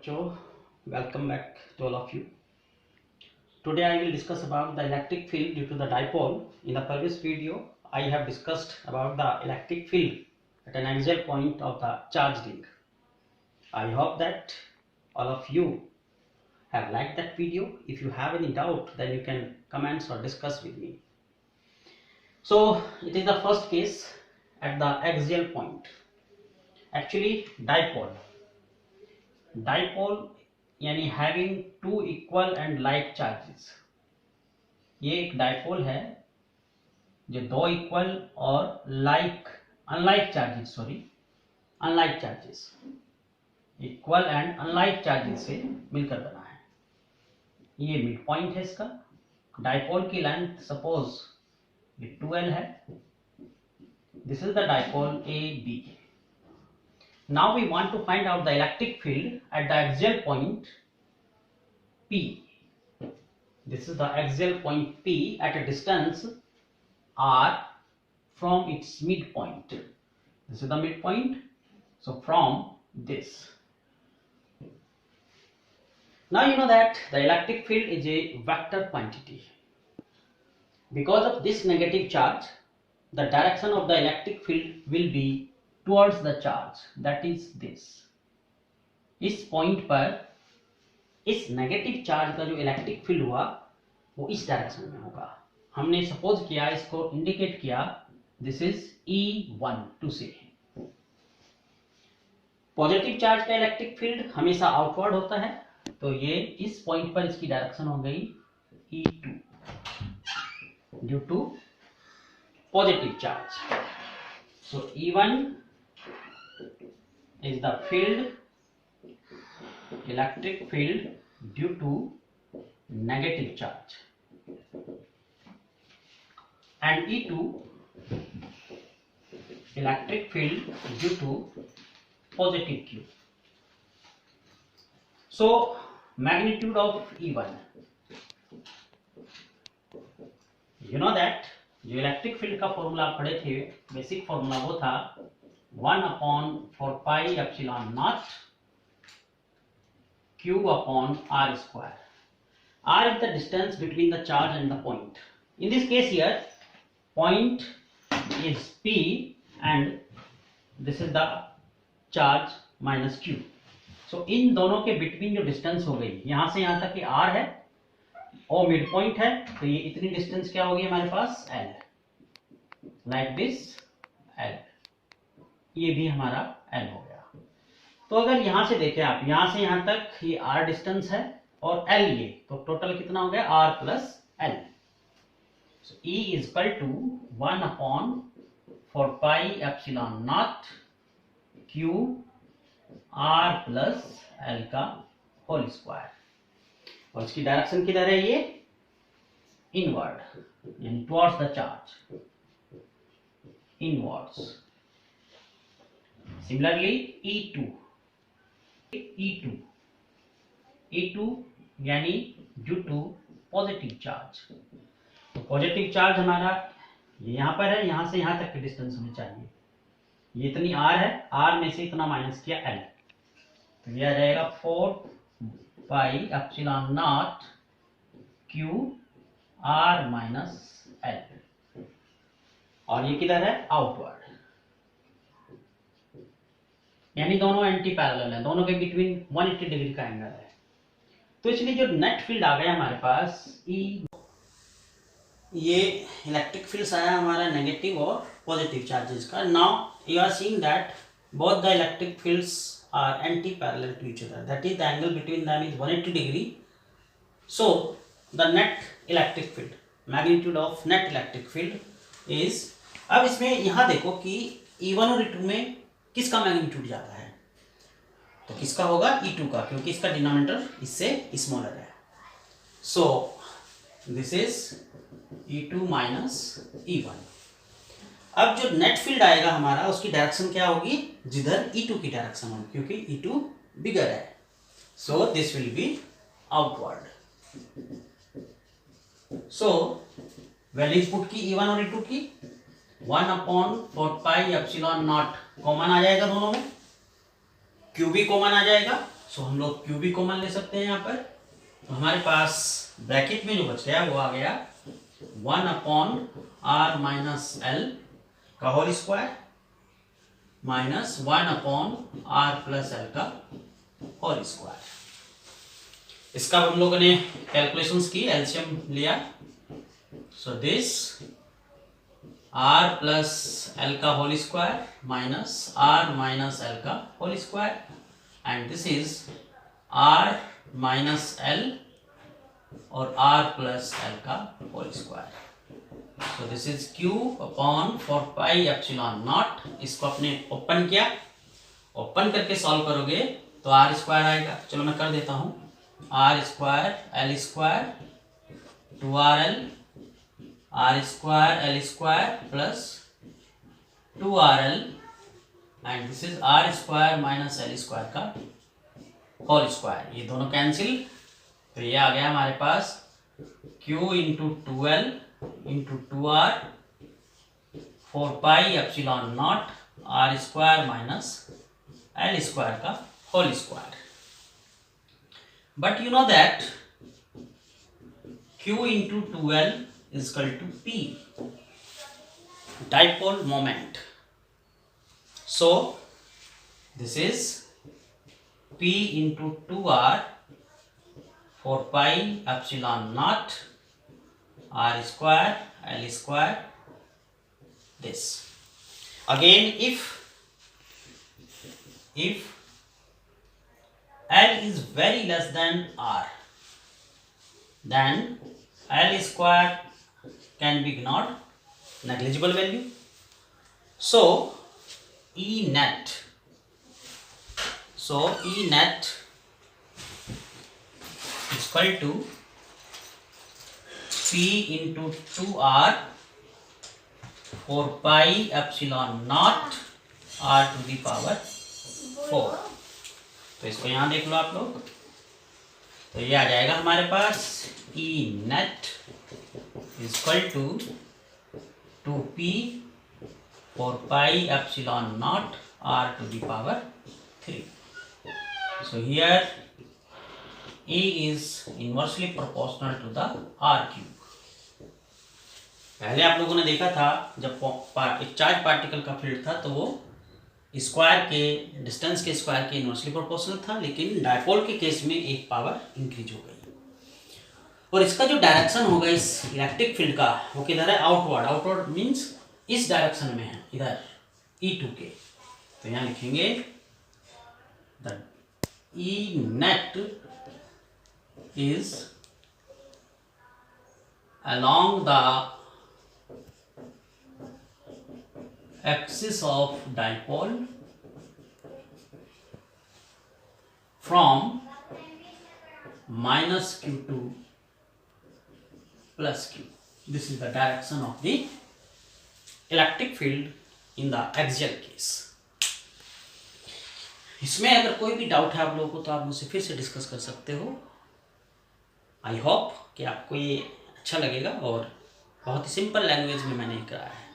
bachcho, welcome back to all of you. Today I will discuss about the electric field due to the dipole. In the previous video I have discussed about the electric field at an axial point of the charged ring. I hope that all of you have liked that video. If you have any doubt, then you can comment or discuss with me. So it is the first case at the axial point. Actually dipole यानी having two equal and like charges, ये एक dipole है जो दो equal और unlike charges equal and unlike charges से मिलकर बना है। ये मिड पॉइंट है इसका। डाइपोल की लेंथ सपोज ये 2L है। This is the dipole A B. Now we want to find out the electric field at the axial point P. This is the axial point P at a distance R from its midpoint. This is the midpoint. So from this. Now you know that the electric field is a vector quantity. Because of this negative charge, the direction of the electric field will be towards the charge, that is this. इस point पर इस negative charge का जो electric field हुआ वो इस direction में होगा। हमने सपोज किया, इसको इंडिकेट किया, दिस इज E1 टू से। पॉजिटिव चार्ज का इलेक्ट्रिक फील्ड हमेशा आउटवर्ड होता है, तो ये इस पॉइंट पर इसकी डायरेक्शन हो गई E2 due to positive charge. So E1 is the electric field due to negative charge, and E2 electric field due to positive Q. So magnitude of E1, you know that जो electric field का formula आप पढ़े थे, basic formula वो था 1/4πε0 Q/r². R is the distance between the charge and the point. In this case here, point is P and this is the charge minus Q. So इन दोनों के between जो distance हो गई, यहां से यहां तक कि R है और मिड पॉइंट है, तो ये इतनी डिस्टेंस क्या होगी हमारे पास L, लाइक दिस L। ये भी हमारा L हो गया। तो अगर यहां से देखें आप, यहां से यहां तक ये R डिस्टेंस है और L ये, तो टोटल कितना हो गया R plus L। So E is equal to 1/4πε0 Q R plus L का होल स्क्वायर। और इसकी डायरेक्शन किधर है? ये इनवर्ड, यानी towards the charge, inwards. Similarly E2 यानी ड्यू टू पॉजिटिव चार्ज। तो पॉजिटिव चार्ज हमारा ये यहां पर है, यहां से यहां तक की डिस्टेंस हमें चाहिए। ये इतनी R है, R में से इतना माइनस किया L, तो यह रहेगा 4πε0 Q R माइनस L। और ये किधर है? आउटवर्ड, यानी दोनों एंटी पैरेलल है, दोनों के बिटवीन 180 डिग्री का एंगल है। तो इसलिए जो नेट फील्ड आ गया हमारे पास E, ये इलेक्ट्रिक फील्ड आया हमारा नेगेटिव और पॉजिटिव चार्जेस का। Now you are seeing that both the electric fields are anti-parallel to each other, that is the angle between them is 180 degree. So the net electric field, magnitude of net electric field is, अब इसमें यहाँ देखो कि E1 और E2 में किसका magnitude ज्यादा है, तो किसका होगा? E2 का, क्योंकि इसका डिनोमिनेटर इससे स्मॉलर है। सो this is E2 minus E1। अब जो नेट फील्ड आएगा हमारा, उसकी डायरेक्शन क्या होगी? जिधर E2 की डायरेक्शन होगी, क्योंकि E2 बिगर है। So this will be outward. So values put की E1 और E2 की, 1/4πε0 कॉमन आ जाएगा दोनों में, Q भी कॉमन आ जाएगा, सो हम लोग क्यू भी कॉमन ले सकते हैं यहाँ पर। तो हमारे पास ब्रैकेट में जो बच गया वो आ गया 1/r-l का होल स्क्वायर माइनस 1/r+l का होल स्क्वायर। इसका हम लोगों ने कैलकुलेशंस की, एलसीएम लिया। सो दिस r+l का होल स्क्वायर माइनस r-l का whole square and this is r-l और r+l का whole square. So this is q/4πε0। इसको आपने ओपन किया, ओपन करके सॉल्व करोगे तो r स्क्वायर आएगा। चलो मैं कर देता हूँ, r square l square 2rl r square l square plus 2rl and this is r square minus l square का होल स्क्वायर। ये दोनों कैंसिल, तो ये आ गया हमारे पास q into 2l into 2r 4πε0 r square minus l square का whole square. But you know that q into 2l is equal to p, dipole moment. So this is p into 2r 4πε0 r square l square. This again, if l is very less than r, then l square can be ignored, negligible value. So E net is equal to p into 2r 4πε0 r to the power 4। तो इसको यहाँ देख लो आप लोग, तो ये आ जाएगा हमारे पास E net is equal to 2p 4πε0 r to the power 3। So here E is inversely proportional to the r cube। पहले आप लोगों ने देखा था जब एक चार्ज पार्टिकल का फील्ड था तो वो स्क्वायर के डिस्टेंस के स्क्वायर के इनवर्सली प्रोपोर्शनल था, लेकिन डायपोल के केस में एक पावर इंक्रीज हो गई और इसका जो डायरेक्शन होगा इस इलेक्ट्रिक फील्ड का वो किधर है, आउटवर्ड। आउटवर्ड मीन्स इस डायरेक्शन में है, इधर E2 के। तो यहाँ लिखेंगे the E net is along the axis of dipole from minus q to plus q. This is the direction of the electric field in the axial case. इसमें अगर कोई भी डाउट है आप लोगों को तो आप मुझसे फिर से डिस्कस कर सकते हो। आई होप कि आपको ये अच्छा लगेगा और बहुत ही सिंपल लैंग्वेज में मैंने कराया है।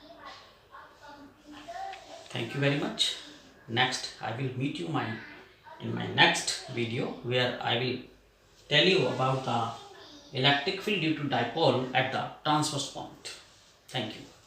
Thank you very much. Next, I will meet you in my next video where I will tell you about the electric field due to dipole at the transverse point. Thank you.